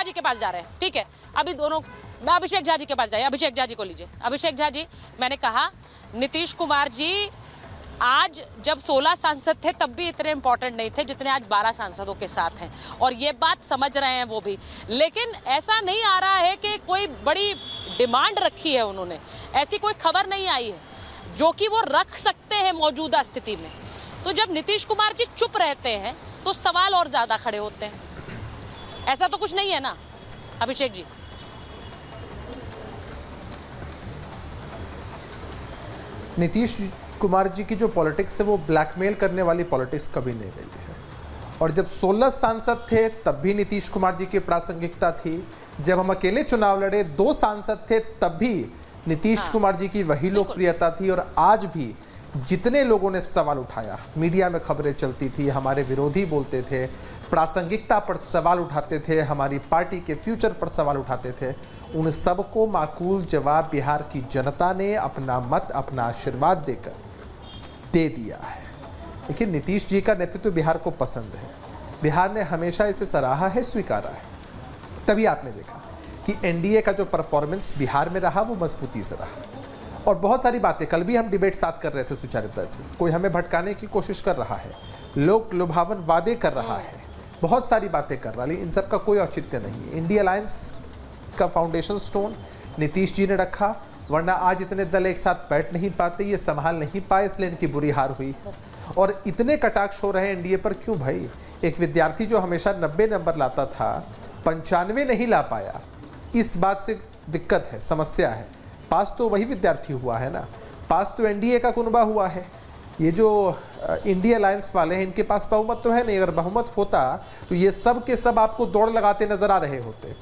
जी के पास जा रहे हैं, ठीक है। अभी दोनों, मैं अभिषेक झा जी के पास जाइए, अभिषेक झा जी को लीजिए। अभिषेक झा जी, मैंने कहा नीतीश कुमार जी आज जब 16 सांसद थे तब भी इतने इंपॉर्टेंट नहीं थे जितने आज 12 सांसदों के साथ हैं, और ये बात समझ रहे हैं वो भी। लेकिन ऐसा नहीं आ रहा है कि कोई बड़ी डिमांड रखी है उन्होंने, ऐसी कोई खबर नहीं आई है जो कि वो रख सकते हैं मौजूदा स्थिति में। तो जब नीतीश कुमार जी चुप रहते हैं तो सवाल और ज्यादा खड़े होते हैं। ऐसा तो कुछ नहीं है ना अभिषेक जी? नीतीश कुमार जी की जो पॉलिटिक्स है वो ब्लैकमेल करने वाली पॉलिटिक्स कभी नहीं रही है। और जब 16 सांसद थे तब भी नीतीश कुमार जी की प्रासंगिकता थी। जब हम अकेले चुनाव लड़े 2 सांसद थे तब भी नीतीश कुमार जी की वही लोकप्रियता थी। और आज भी जितने लोगों ने सवाल उठाया, मीडिया में खबरें चलती थी, हमारे विरोधी बोलते थे, प्रासंगिकता पर सवाल उठाते थे, हमारी पार्टी के फ्यूचर पर सवाल उठाते थे, उन सबको माकूल जवाब बिहार की जनता ने अपना मत, अपना आशीर्वाद देकर दे दिया है। लेकिन नीतीश जी का नेतृत्व बिहार को पसंद है, बिहार ने हमेशा इसे सराहा है, स्वीकारा है। तभी आपने देखा कि एनडीए का जो परफॉर्मेंस बिहार में रहा वो मजबूती से रहा। और बहुत सारी बातें, कल भी हम डिबेट साथ कर रहे थे सुचारुता जी, कोई हमें भटकाने की कोशिश कर रहा है, लोक लुभावन वादे कर रहा है, बहुत सारी बातें कर रहा है, लेकिन इन सब का कोई औचित्य नहीं है। इंडिया अलायंस का फाउंडेशन स्टोन नीतीश जी ने रखा, वरना आज इतने दल एक साथ बैठ नहीं पाते, ये संभाल नहीं पाए, इसलिए इनकी बुरी हार हुई। और इतने कटाक्ष हो रहे हैं एनडीए पर, क्यों भाई? एक विद्यार्थी जो हमेशा 90 नंबर लाता था 95 नहीं ला पाया, इस बात से दिक्कत है, समस्या है। पास तो वही विद्यार्थी हुआ है ना, पास तो एनडीए का कुनबा हुआ है। ये जो इंडिया अलायंस वाले हैं इनके पास बहुमत तो है नहीं, अगर बहुमत होता तो ये सब के सब आपको दौड़ लगाते नजर आ रहे होते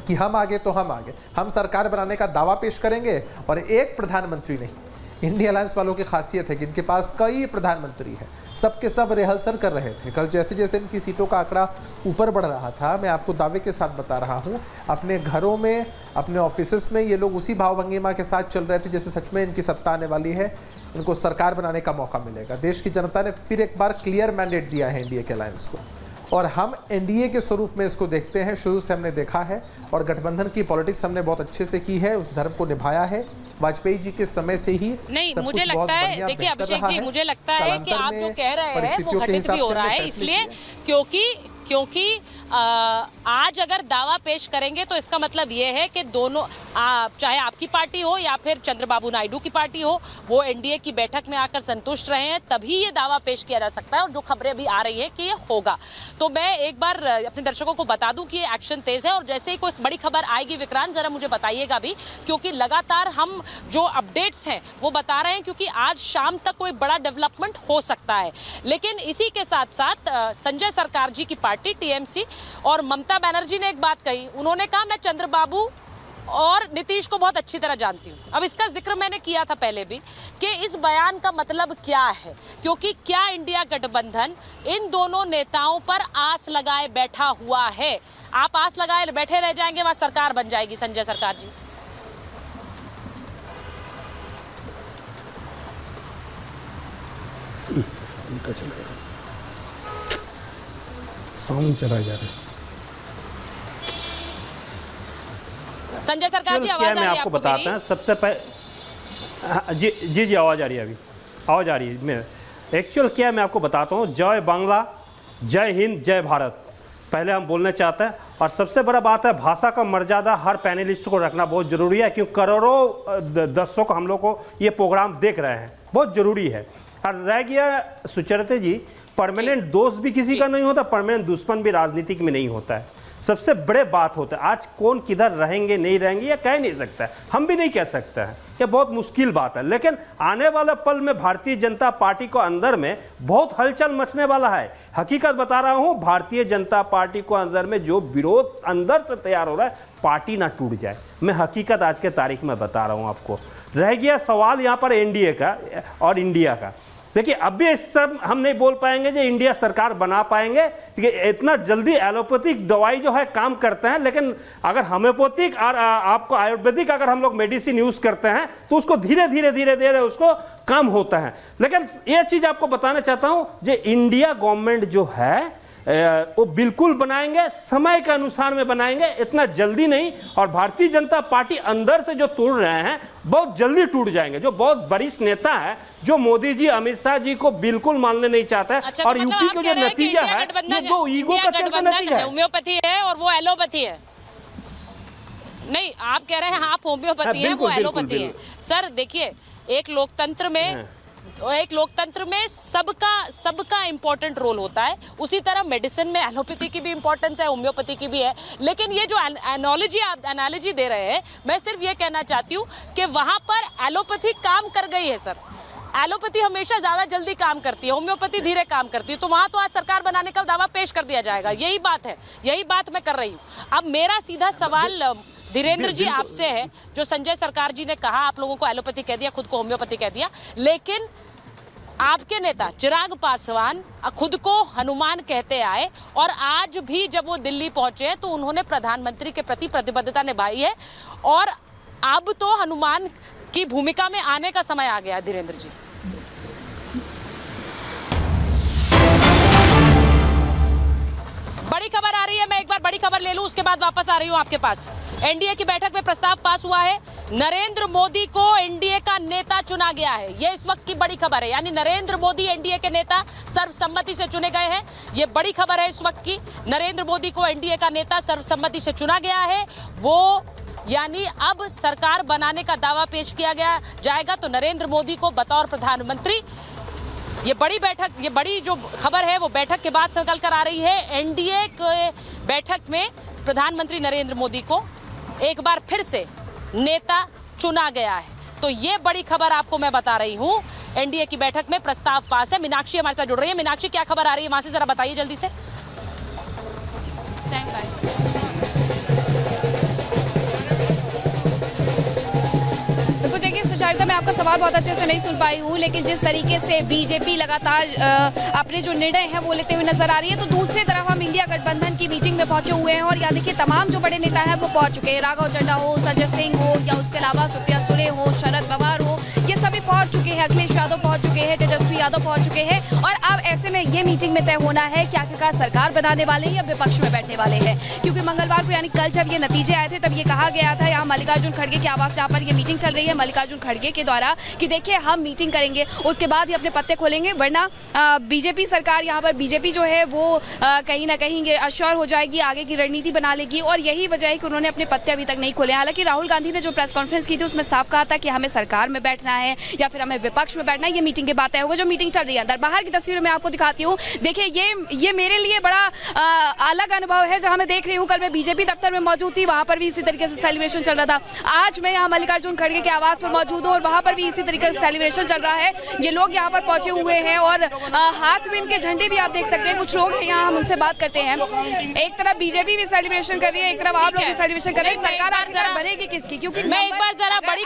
कि हम आगे तो हम आगे, हम सरकार बनाने का दावा पेश करेंगे और एक प्रधानमंत्री नहीं। इंडिया अलायंस वालों की खासियत है कि इनके पास कई प्रधानमंत्री हैं, सबके सब रिहर्सल कर रहे थे। कल जैसे जैसे इनकी सीटों का आंकड़ा ऊपर बढ़ रहा था, मैं आपको दावे के साथ बता रहा हूँ, अपने घरों में, अपने ऑफिस में ये लोग उसी भाव भंगिमा के साथ चल रहे थे जैसे सच में इनकी सत्ता आने वाली है, इनको सरकार बनाने का मौका मिलेगा। देश की जनता ने फिर एक बार क्लियर मैंडेट दिया है एनडीए के अलायंस को, और हम एनडीए के स्वरूप में इसको देखते हैं। शुरू से हमने देखा है और गठबंधन की पॉलिटिक्स हमने बहुत अच्छे से की है, उस धर्म को निभाया है। वाजपेयी जी के समय से ही नहीं, मुझे लगता है, देखिए अभिषेक जी, मुझे लगता है कि आप जो कह रहे हैं वो घटित भी हो रहा है, इसलिए क्योंकि आज अगर दावा पेश करेंगे तो इसका मतलब ये है कि दोनों, चाहे आपकी पार्टी हो या फिर चंद्रबाबू नायडू की पार्टी हो, वो एनडीए की बैठक में आकर संतुष्ट रहे हैं, तभी ये दावा पेश किया जा सकता है। और जो खबरें अभी आ रही है कि ये होगा, तो मैं एक बार अपने दर्शकों को बता दूं कि ये एक्शन तेज है। और जैसे ही कोई बड़ी खबर आएगी विक्रांत, जरा मुझे बताइएगा भी, क्योंकि लगातार हम जो अपडेट्स हैं वो बता रहे हैं, क्योंकि आज शाम तक कोई बड़ा डेवलपमेंट हो सकता है। लेकिन इसी के साथ साथ संजय सरकार जी की पार्टी टीएमसी और ममता बनर्जी ने एक बात कही, उन्होंने कहा मैं चंद्रबाबू और नीतीश को बहुत अच्छी तरह जानती हूँ। अब इसका जिक्र मैंने किया था पहले भी कि इस बयान का मतलब क्या है, क्योंकि क्या इंडिया गठबंधन इन दोनों नेताओं पर आस लगाए बैठा हुआ है? आप आस लगाए बैठे रह जाएंगे, वहां सरकार बन जाएगी संजय सरकार जी? साउंड चला जा रहा है। संजय सरकार जी, आवाज आ रही है आपको? बताते हैं सबसे पहले, जी आवाज आ रही है, अभी आवाज आ रही है। मैं एक्चुअल क्या है मैं आपको बताता हूँ। जय बांग्ला, जय हिंद, जय भारत पहले हम बोलना चाहते हैं। और सबसे बड़ा बात है, भाषा का मर्यादा हर पैनलिस्ट को रखना बहुत जरूरी है, क्योंकि करोड़ों दर्शक हम लोग को ये प्रोग्राम देख रहे हैं, बहुत जरूरी है। और रह गया सुचरिता जी, परमानेंट दोस्त भी किसी का नहीं होता, परमानेंट दुश्मन भी राजनीतिक में नहीं होता है। सबसे बड़े बात होता है, आज कौन किधर रहेंगे नहीं रहेंगे ये कह नहीं सकता है, हम भी नहीं कह सकते हैं, ये बहुत मुश्किल बात है। लेकिन आने वाले पल में भारतीय जनता पार्टी को अंदर में बहुत हलचल मचने वाला है। हकीकत बता रहा हूं, भारतीय जनता पार्टी को अंदर में जो विरोध अंदर से तैयार हो रहा है, पार्टी ना टूट जाए, मैं हकीकत आज के तारीख में बता रहा हूं आपको। रह गया सवाल यहाँ पर एनडीए का और इंडिया का। देखिए अब भी इस सब हम नहीं बोल पाएंगे जो इंडिया सरकार बना पाएंगे, क्योंकि इतना जल्दी एलोपैथिक दवाई जो है काम करते हैं, लेकिन अगर होम्योपैथिक और आपको आयुर्वेदिक अगर हम लोग मेडिसिन यूज करते हैं तो उसको धीरे धीरे उसको काम होता है। लेकिन ये चीज आपको बताना चाहता हूं, जो इंडिया गवर्नमेंट जो है वो बिल्कुल बनाएंगे, समय के अनुसार में बनाएंगे, इतना जल्दी नहीं। और भारतीय जनता पार्टी अंदर से जो टूट रहे हैं बहुत जल्दी टूट जाएंगे। जो बहुत वरिष्ठ नेता है, जो मोदी जी अमित शाह जी को बिल्कुल मानने नहीं चाहता है। अच्छा, और तो मतलब यूपी आप का कह जो रहे हैं कि नतीजा इंडिया है गठबंधन वो ईगो का नतीजा है। होम्योपैथी है और वो एलोपैथी है। नहीं, आप कह रहे हैं आप होम्योपैथी है, वो एलोपैथी है। सर देखिए, एक लोकतंत्र में सबका इंपॉर्टेंट रोल होता है। उसी तरह मेडिसिन में एलोपैथी की भी इंपॉर्टेंस है, होम्योपैथी की भी है। लेकिन ये जो एनालॉजी दे रहे हैं, मैं सिर्फ ये कहना चाहती हूँ कि वहां पर एलोपैथी काम कर गई है सर। एलोपैथी हमेशा ज्यादा जल्दी काम करती है, होम्योपैथी धीरे काम करती है। तो वहां तो आज सरकार बनाने का दावा पेश कर दिया जाएगा। यही बात है, यही बात मैं कर रही हूँ। अब मेरा सीधा सवाल धीरेन्द्र जी आपसे है, जो संजय सरकार जी ने कहा आप लोगों को एलोपैथी कह दिया, खुद को होम्योपैथी कह दिया, लेकिन आपके नेता चिराग पासवान खुद को हनुमान कहते आए और आज भी जब वो दिल्ली पहुंचे तो उन्होंने प्रधानमंत्री के प्रति प्रतिबद्धता निभाई है। और अब तो हनुमान की भूमिका में आने का समय आ गया। धीरेन्द्र जी, बड़ी खबर आ रही है, मैं एक बार बड़ी खबर ले लूं, उसके बाद वापस आ रही हूं आपके पास। एनडीए की बैठक में प्रस्ताव पास हुआ है, नरेंद्र मोदी को एनडीए का नेता चुना गया है। ये इस वक्त की बड़ी खबर है, यानी नरेंद्र मोदी एनडीए के नेता सर्वसम्मति से चुने गए हैं। ये बड़ी खबर है इस वक्त की। नरेंद्र मोदी को एनडीए का नेता सर्वसम्मति से चुना गया है। वो यानी अब सरकार बनाने का दावा पेश किया गया जाएगा तो नरेंद्र मोदी को बतौर प्रधानमंत्री। ये बड़ी बैठक, ये बड़ी जो खबर है वो बैठक के बाद से निकल कर आ रही है। एनडीए के बैठक में प्रधानमंत्री नरेंद्र मोदी को एक बार फिर से नेता चुना गया है। तो ये बड़ी खबर आपको मैं बता रही हूँ। एनडीए की बैठक में प्रस्ताव पास है। मीनाक्षी हमारे साथ जुड़ रही है। मीनाक्षी, क्या खबर आ रही है वहां से, जरा बताइए जल्दी से। Stand by. बिल्कुल, देखिए सुचारिता, मैं आपका सवाल बहुत अच्छे से नहीं सुन पाई हूँ, लेकिन जिस तरीके से बीजेपी लगातार अपने जो निर्णय है वो लेते हुए नजर आ रही है, तो दूसरी तरफ हम इंडिया गठबंधन की मीटिंग में पहुंचे हुए हैं। और यहाँ देखिए तमाम जो बड़े नेता हैं वो पहुंच चुके हैं। राघव चड्ढा हो, संजय सिंह हो, या उसके अलावा सुप्रिया सुले हो, शरद पवार हो, ये सभी पहुंच चुके हैं। अखिलेश यादव पहुंच चुके हैं, तेजस्वी यादव पहुंच चुके हैं। और अब ऐसे में ये मीटिंग में तय होना है कि आखिरकार सरकार बनाने वाले हैं या विपक्ष में बैठने वाले हैं। क्योंकि मंगलवार को यानी कल जब ये नतीजे आए थे तब ये कहा गया था यहाँ मल्लिकार्जुन खड़गे के आवास जहाँ पर ये मीटिंग चल रही है, मल्लिकार्जुन खड़गे के द्वारा, कि देखिए हम मीटिंग करेंगे, उसके बाद ही अपने पत्ते खोलेंगे, वरना बीजेपी सरकार यहाँ पर बीजेपी जो है वो कहीं ना कहीं अश्योर हो जाएगी, आगे की रणनीति बना लेगी। और यही वजह है कि उन्होंने अपने पत्ते अभी तक नहीं खोले। हालांकि राहुल गांधी ने जो प्रेस कॉन्फ्रेंस की थी उसमें साफ कहा था कि हमें सरकार में बैठना है या फिर हमें विपक्ष में बैठना है, ये मीटिंग के बाद तय होगा। जो मीटिंग चल रही है अंदर, बाहर की तस्वीर मैं आपको दिखाती हूँ। देखिए ये मेरे लिए बड़ा अलग अनुभव है, जहाँ मैं देख रही हूँ। कल मैं बीजेपी दफ्तर में मौजूद थी, वहाँ पर भी इसी तरीके से सेलिब्रेशन चल रहा था। आज मैं यहाँ मल्लिकार्जुन खड़गे के आवास पर मौजूद हूँ और वहाँ पर भी इसी तरीके से सेलिब्रेशन चल रहा है। ये लोग यहाँ पर पहुंचे हुए हैं और हाथ में इनके झंडे भी आप देख सकते हैं। कुछ लोग हैं यहाँ, हम उनसे बात करते हैं। एक तरफ बीजेपी भी सेलिब्रेशन कर रही है, एक तरफ आप लोग भी सेलिब्रेशन कर रहे हैं। सरकार बनेगी किसकी? क्योंकि मैं एक बार जरा बड़ी